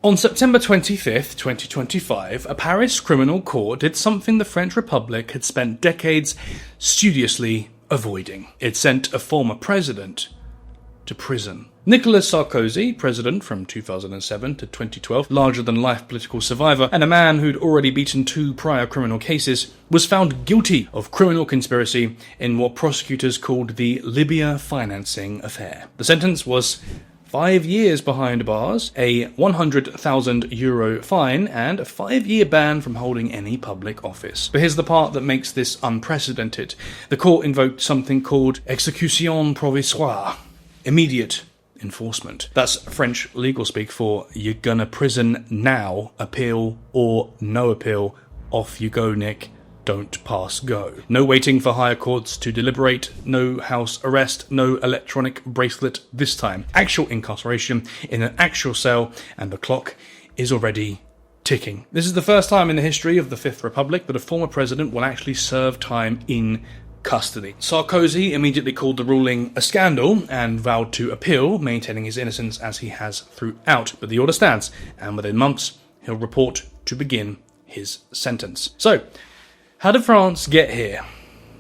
On September 25th, 2025, a Paris criminal court did something the French Republic had spent decades studiously avoiding. It sent a former president to prison. Nicolas Sarkozy, president from 2007 to 2012, larger-than-life political survivor, and a man who'd already beaten 2 prior criminal cases, was found guilty of criminal conspiracy in what prosecutors called the Libya financing affair. The sentence was 5 years behind bars, a €100,000 fine, and a 5-year ban from holding any public office. But here's the part that makes this unprecedented. The court invoked something called exécution provisoire, immediate enforcement. That's French legal speak for you're gonna prison now, appeal or no appeal, off you go, Nick. Don't pass go. No waiting for higher courts to deliberate, no house arrest, no electronic bracelet this time. Actual incarceration in an actual cell, and the clock is already ticking. This is the first time in the history of the Fifth Republic that a former president will actually serve time in custody. Sarkozy immediately called the ruling a scandal and vowed to appeal, maintaining his innocence as he has throughout. But the order stands, and within months, he'll report to begin his sentence. So, how did France get here?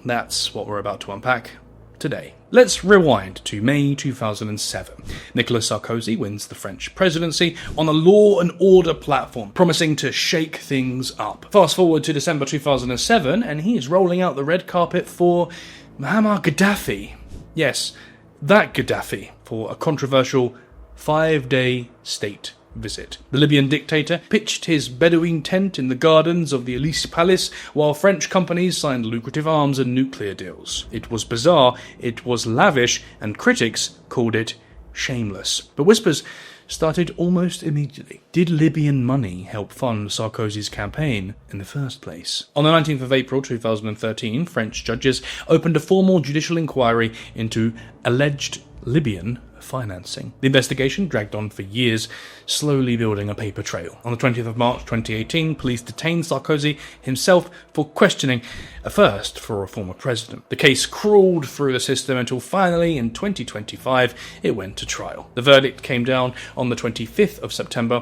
That's what we're about to unpack today. Let's rewind to May 2007. Nicolas Sarkozy wins the French presidency on a law and order platform, promising to shake things up. Fast forward to December 2007, and he is rolling out the red carpet for Muammar Gaddafi. Yes, that Gaddafi, for a controversial 5-day state visit. The Libyan dictator pitched his Bedouin tent in the gardens of the Élysée Palace while French companies signed lucrative arms and nuclear deals. It was bizarre, it was lavish, and critics called it shameless. But whispers started almost immediately. Did Libyan money help fund Sarkozy's campaign in the first place? On the 19th of April 2013, French judges opened a formal judicial inquiry into alleged Libyan financing. The investigation dragged on for years, slowly building a paper trail. On the 20th of March 2018, police detained Sarkozy himself for questioning, a first for a former president. The case crawled through the system until finally, in 2025, it went to trial. The verdict came down on the 25th of September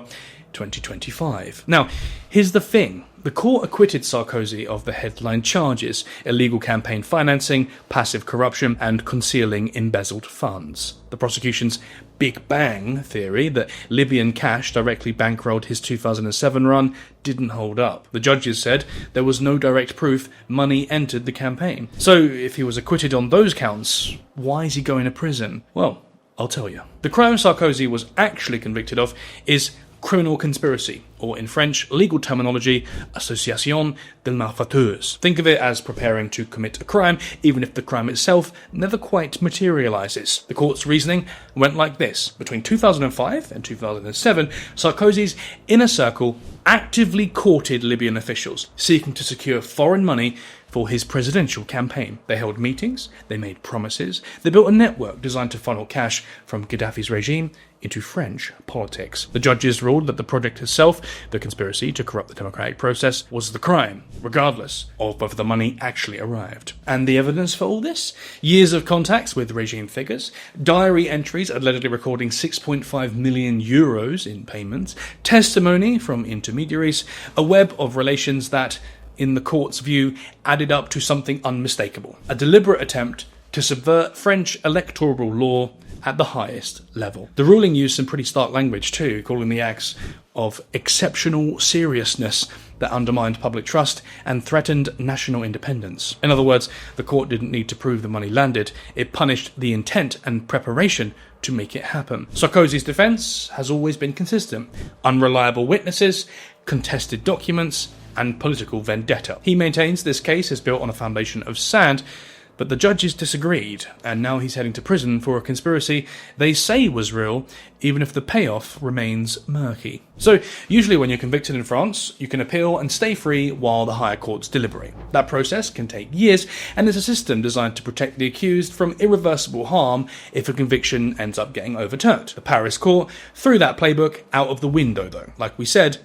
2025. Now, here's the thing. The court acquitted Sarkozy of the headline charges: illegal campaign financing, passive corruption, and concealing embezzled funds. The prosecution's Big Bang theory that Libyan cash directly bankrolled his 2007 run didn't hold up. The judges said there was no direct proof money entered the campaign. So, if he was acquitted on those counts, why is he going to prison? Well, I'll tell you. The crime Sarkozy was actually convicted of is criminal conspiracy, or in French legal terminology, association de malfaiteurs. Think of it as preparing to commit a crime, even if the crime itself never quite materializes. The court's reasoning went like this. Between 2005 and 2007, Sarkozy's inner circle actively courted Libyan officials, seeking to secure foreign money for his presidential campaign. They held meetings, they made promises, they built a network designed to funnel cash from Gaddafi's regime into French politics. The judges ruled that the project itself, the conspiracy to corrupt the democratic process, was the crime, regardless of whether the money actually arrived. And the evidence for all this? Years of contacts with regime figures, diary entries allegedly recording €6.5 million in payments, testimony from intermediaries, a web of relations that, in the court's view, added up to something unmistakable. A deliberate attempt to subvert French electoral law at the highest level. The ruling used some pretty stark language too, calling the acts of exceptional seriousness that undermined public trust and threatened national independence. In other words, the court didn't need to prove the money landed, it punished the intent and preparation to make it happen. Sarkozy's defense has always been consistent: unreliable witnesses, contested documents, and political vendetta. He maintains this case is built on a foundation of sand, but the judges disagreed, and now he's heading to prison for a conspiracy they say was real, even if the payoff remains murky. So, usually when you're convicted in France, you can appeal and stay free while the higher courts deliberate. That process can take years, and there's a system designed to protect the accused from irreversible harm if a conviction ends up getting overturned. The Paris court threw that playbook out of the window, though. Like we said,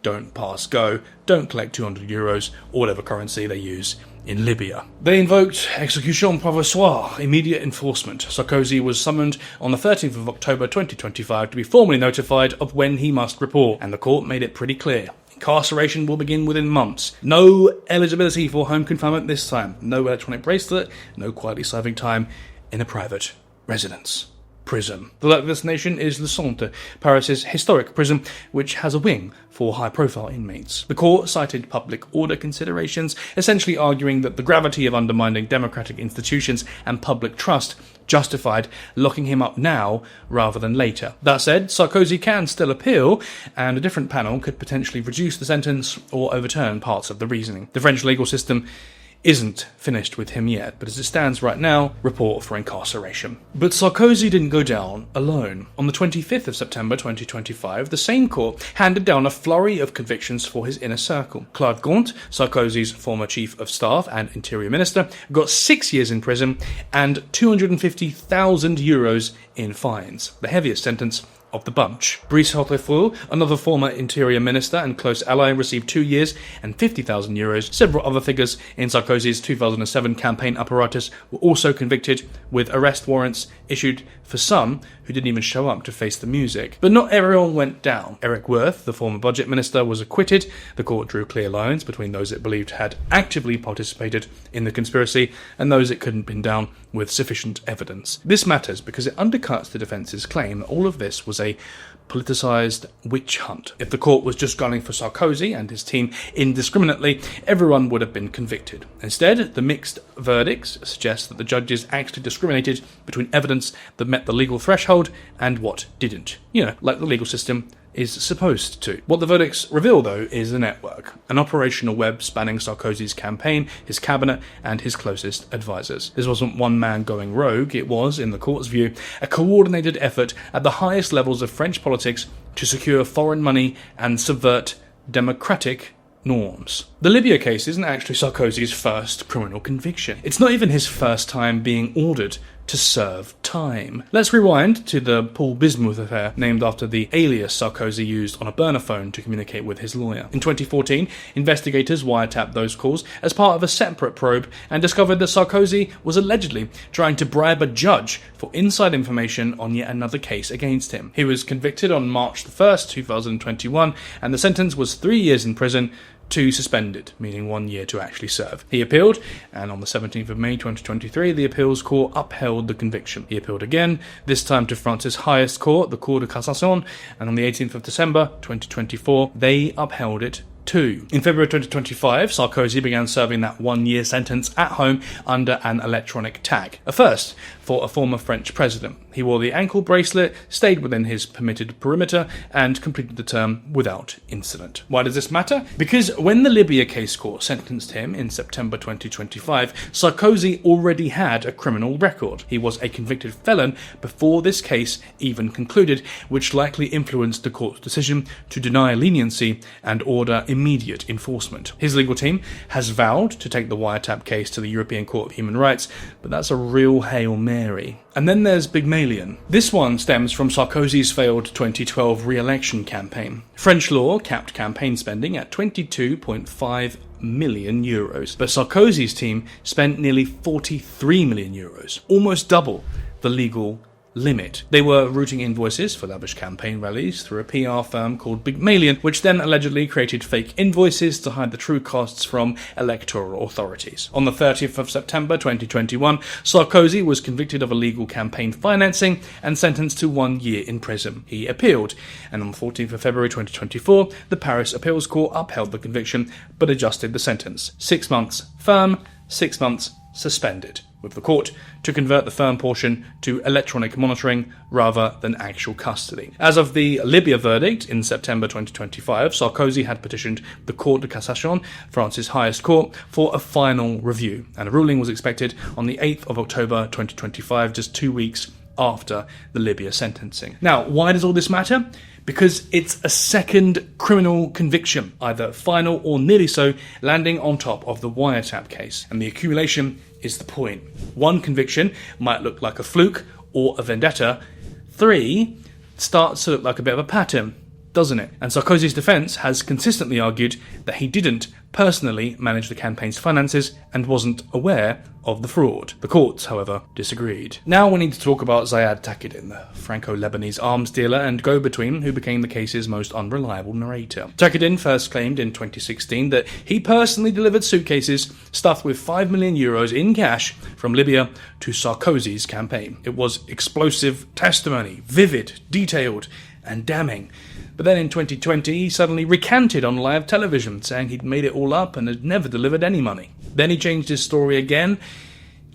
don't pass go, don't collect €200, or whatever currency they use in Libya. They invoked exécution provisoire, immediate enforcement. Sarkozy was summoned on the 13th of October 2025 to be formally notified of when he must report, and the court made it pretty clear. Incarceration will begin within months. No eligibility for home confinement this time. No electronic bracelet, no quietly serving time in a private residence. Prison. The local destination is Le Centre, Paris's historic prison, which has a wing for high-profile inmates. The court cited public order considerations, essentially arguing that the gravity of undermining democratic institutions and public trust justified locking him up now rather than later. That said, Sarkozy can still appeal, and a different panel could potentially reduce the sentence or overturn parts of the reasoning. The French legal system isn't finished with him yet, but as it stands right now, report for incarceration. But Sarkozy didn't go down alone. On the 25th of September 2025, the same court handed down a flurry of convictions for his inner circle. Claude Gonte, Sarkozy's former chief of staff and interior minister, got 6 years in prison and €250,000 in fines, the heaviest sentence of the bunch. Brice Hortefeux, another former interior minister and close ally, received 2 years and €50,000. Several other figures in Sarkozy's 2007 campaign apparatus were also convicted, with arrest warrants issued for some who didn't even show up to face the music. But not everyone went down. Eric Wirth, the former budget minister, was acquitted. The court drew clear lines between those it believed had actively participated in the conspiracy and those it couldn't pin down with sufficient evidence. This matters because it undercuts the defence's claim that all of this was a politicised witch hunt. If the court was just gunning for Sarkozy and his team indiscriminately, everyone would have been convicted. Instead, the mixed verdicts suggest that the judges actually discriminated between evidence that met the legal threshold and what didn't. Like the legal system is supposed to. What the verdicts reveal, though, is a network, an operational web spanning Sarkozy's campaign, his cabinet, and his closest advisors. This wasn't one man going rogue, it was, in the court's view, a coordinated effort at the highest levels of French politics to secure foreign money and subvert democratic norms. The Libya case isn't actually Sarkozy's first criminal conviction. It's not even his first time being ordered to serve time. Let's rewind to the Paul Bismuth affair, named after the alias Sarkozy used on a burner phone to communicate with his lawyer. In 2014, investigators wiretapped those calls as part of a separate probe and discovered that Sarkozy was allegedly trying to bribe a judge for inside information on yet another case against him. He was convicted on March 1st, 2021, and the sentence was 3 years in prison, 2 suspended, meaning 1 year to actually serve. He appealed, and on the 17th of May 2023, the appeals court upheld the conviction. He appealed again, this time to France's highest court, the Cour de Cassation, and on the 18th of December 2024, they upheld it too. In February 2025, Sarkozy began serving that 1 year sentence at home under an electronic tag. A first for a former French president. He wore the ankle bracelet, stayed within his permitted perimeter, and completed the term without incident. Why does this matter? Because when the Libya case court sentenced him in September 2025, Sarkozy already had a criminal record. He was a convicted felon before this case even concluded, which likely influenced the court's decision to deny leniency and order immediate enforcement. His legal team has vowed to take the wiretap case to the European Court of Human Rights, but that's a real Hail Mary. And then there's Pygmalion. This one stems from Sarkozy's failed 2012 re-election campaign. French law capped campaign spending at €22.5 million, but Sarkozy's team spent nearly €43 million, almost double the legal limit. They were routing invoices for lavish campaign rallies through a PR firm called Pygmalion, which then allegedly created fake invoices to hide the true costs from electoral authorities. On the 30th of September 2021, Sarkozy was convicted of illegal campaign financing and sentenced to 1 year in prison. He appealed, and on the 14th of February 2024, the Paris Appeals Court upheld the conviction but adjusted the sentence. 6 months firm, 6 months suspended, with the court to convert the firm portion to electronic monitoring rather than actual custody. As of the Libya verdict in September 2025, Sarkozy had petitioned the Cour de Cassation, France's highest court, for a final review, and a ruling was expected on the 8th of October 2025, just 2 weeks after the Libya sentencing. Now, why does all this matter? Because it's a second criminal conviction, either final or nearly so, landing on top of the wiretap case. And the accumulation is the point. 1 conviction might look like a fluke or a vendetta. 3 starts to look like a bit of a pattern. doesn't it? And Sarkozy's defence has consistently argued that he didn't personally manage the campaign's finances and wasn't aware of the fraud. The courts, however, disagreed. Now we need to talk about Ziad Takieddine, the Franco-Lebanese arms dealer and go-between who became the case's most unreliable narrator. Takieddine first claimed in 2016 that he personally delivered suitcases stuffed with €5 million in cash from Libya to Sarkozy's campaign. It was explosive testimony, vivid, detailed, and damning. But then in 2020, he suddenly recanted on live television, saying he'd made it all up and had never delivered any money. Then he changed his story again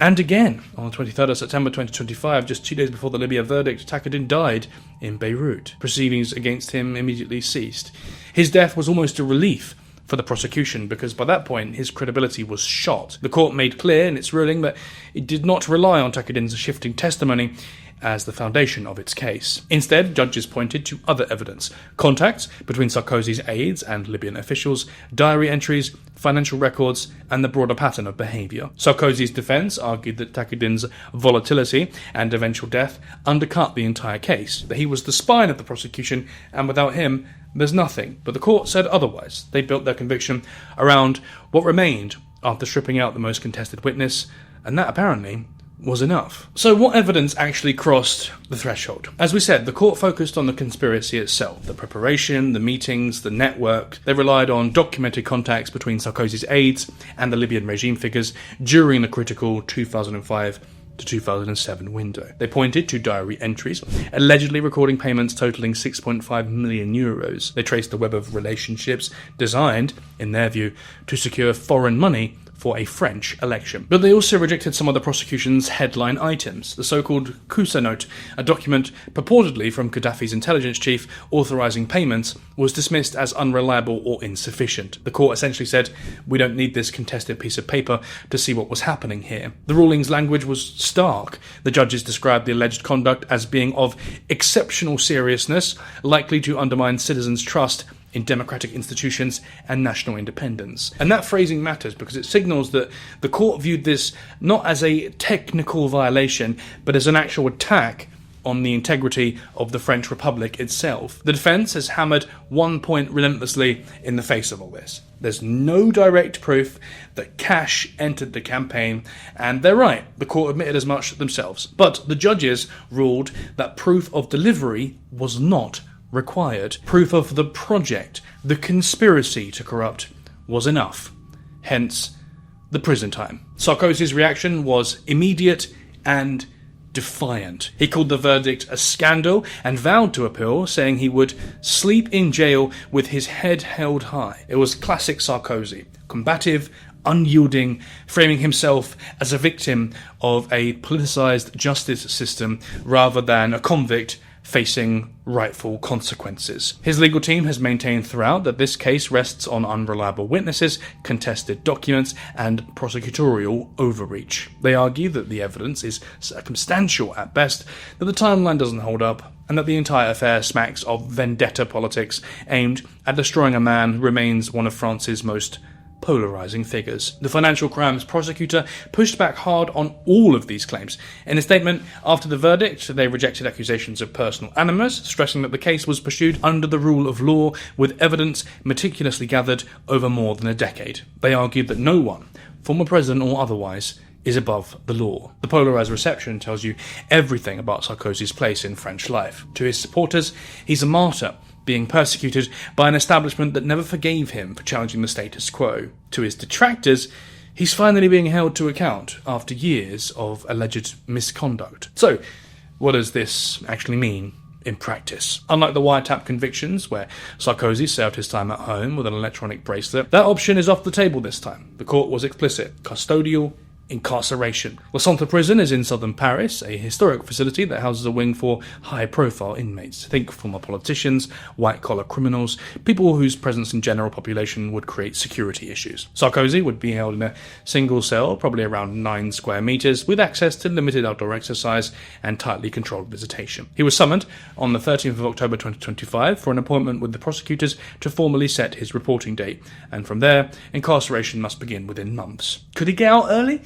and again. On the 23rd of September 2025, just 2 days before the Libya verdict, Takieddine died in Beirut. Proceedings against him immediately ceased. His death was almost a relief for the prosecution, because by that point his credibility was shot. The court made clear in its ruling that it did not rely on Takieddine's shifting testimony as the foundation of its case. Instead, judges pointed to other evidence: contacts between Sarkozy's aides and Libyan officials, diary entries, financial records, and the broader pattern of behaviour. Sarkozy's defence argued that Takieddine's volatility and eventual death undercut the entire case, that he was the spine of the prosecution, and without him, there's nothing. But the court said otherwise. They built their conviction around what remained after stripping out the most contested witness, and that apparently was enough. So what evidence actually crossed the threshold? As we said, the court focused on the conspiracy itself, the preparation, the meetings, the network. They relied on documented contacts between Sarkozy's aides and the Libyan regime figures during the critical 2005 to 2007 window. They pointed to diary entries, allegedly recording payments totaling €6.5 million. They traced a web of relationships designed, in their view, to secure foreign money for a French election. But they also rejected some of the prosecution's headline items. The so-called Kousa note, a document purportedly from Gaddafi's intelligence chief authorising payments, was dismissed as unreliable or insufficient. The court essentially said, we don't need this contested piece of paper to see what was happening here. The ruling's language was stark. The judges described the alleged conduct as being of exceptional seriousness, likely to undermine citizens' trust in democratic institutions and national independence. And that phrasing matters because it signals that the court viewed this not as a technical violation, but as an actual attack on the integrity of the French Republic itself. The defence has hammered one point relentlessly in the face of all this. There's no direct proof that cash entered the campaign, and they're right, the court admitted as much themselves. But the judges ruled that proof of delivery was not required. Proof of the project, the conspiracy to corrupt, was enough. Hence, the prison time. Sarkozy's reaction was immediate and defiant. He called the verdict a scandal and vowed to appeal, saying he would sleep in jail with his head held high. It was classic Sarkozy, combative, unyielding, framing himself as a victim of a politicised justice system rather than a convict facing rightful consequences. His legal team has maintained throughout that this case rests on unreliable witnesses, contested documents, and prosecutorial overreach. They argue that the evidence is circumstantial at best, that the timeline doesn't hold up, and that the entire affair smacks of vendetta politics aimed at destroying a man who remains one of France's most polarising figures. The financial crimes prosecutor pushed back hard on all of these claims. In a statement after the verdict, they rejected accusations of personal animus, stressing that the case was pursued under the rule of law with evidence meticulously gathered over more than a decade. They argued that no one, former president or otherwise, is above the law. The polarised reception tells you everything about Sarkozy's place in French life. To his supporters, he's a martyr, being persecuted by an establishment that never forgave him for challenging the status quo. To his detractors, he's finally being held to account after years of alleged misconduct. So, what does this actually mean in practice? Unlike the wiretap convictions, where Sarkozy served his time at home with an electronic bracelet, that option is off the table this time. The court was explicit: custodial incarceration. Le Centre Prison is in southern Paris, a historic facility that houses a wing for high-profile inmates. Think former politicians, white-collar criminals, people whose presence in general population would create security issues. Sarkozy would be held in a single cell, probably around 9 square metres, with access to limited outdoor exercise and tightly controlled visitation. He was summoned on the 13th of October 2025 for an appointment with the prosecutors to formally set his reporting date, and from there, incarceration must begin within months. Could he get out early?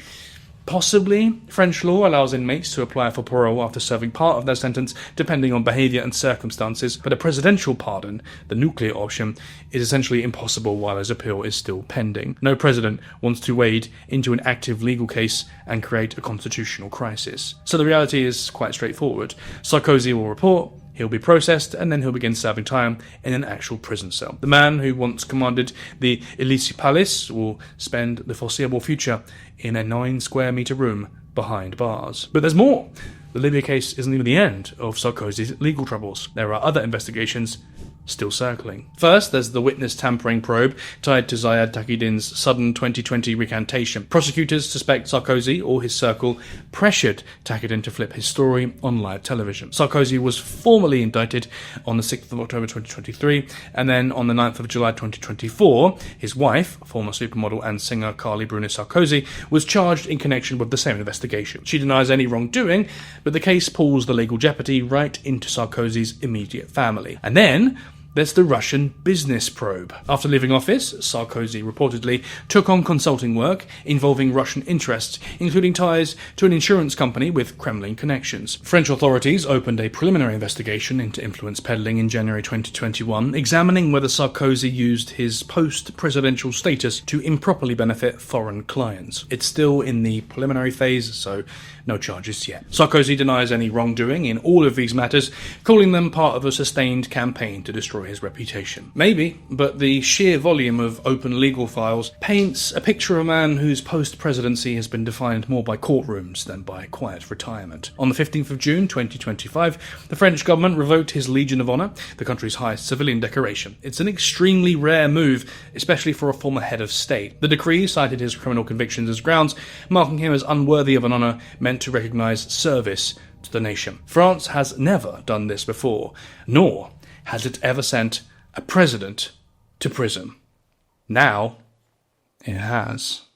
Possibly, French law allows inmates to apply for parole after serving part of their sentence, depending on behaviour and circumstances, but a presidential pardon, the nuclear option, is essentially impossible while his appeal is still pending. No president wants to wade into an active legal case and create a constitutional crisis. So the reality is quite straightforward. Sarkozy will report, he'll be processed, and then he'll begin serving time in an actual prison cell. The man who once commanded the Élysée Palace will spend the foreseeable future in a 9-square-metre room behind bars. But there's more! The Libya case isn't even the end of Sarkozy's legal troubles. There are other investigations still circling. First, there's the witness tampering probe tied to Zayed Taqiyuddin's sudden 2020 recantation. Prosecutors suspect Sarkozy or his circle pressured Taqiyuddin to flip his story on live television. Sarkozy was formally indicted on the 6th of October 2023, and then on the 9th of July 2024, his wife, former supermodel and singer Carly Bruni Sarkozy, was charged in connection with the same investigation. She denies any wrongdoing, but the case pulls the legal jeopardy right into Sarkozy's immediate family. And then there's the Russian business probe. After leaving office, Sarkozy reportedly took on consulting work involving Russian interests, including ties to an insurance company with Kremlin connections. French authorities opened a preliminary investigation into influence peddling in January 2021, examining whether Sarkozy used his post-presidential status to improperly benefit foreign clients. It's still in the preliminary phase, so no charges yet. Sarkozy denies any wrongdoing in all of these matters, calling them part of a sustained campaign to destroy his reputation. Maybe, but the sheer volume of open legal files paints a picture of a man whose post-presidency has been defined more by courtrooms than by quiet retirement. On the 15th of June 2025, the French government revoked his Legion of Honour, the country's highest civilian decoration. It's an extremely rare move, especially for a former head of state. The decree cited his criminal convictions as grounds, marking him as unworthy of an honour meant to recognise service to the nation. France has never done this before, nor has it ever sent a president to prison. Now, it has.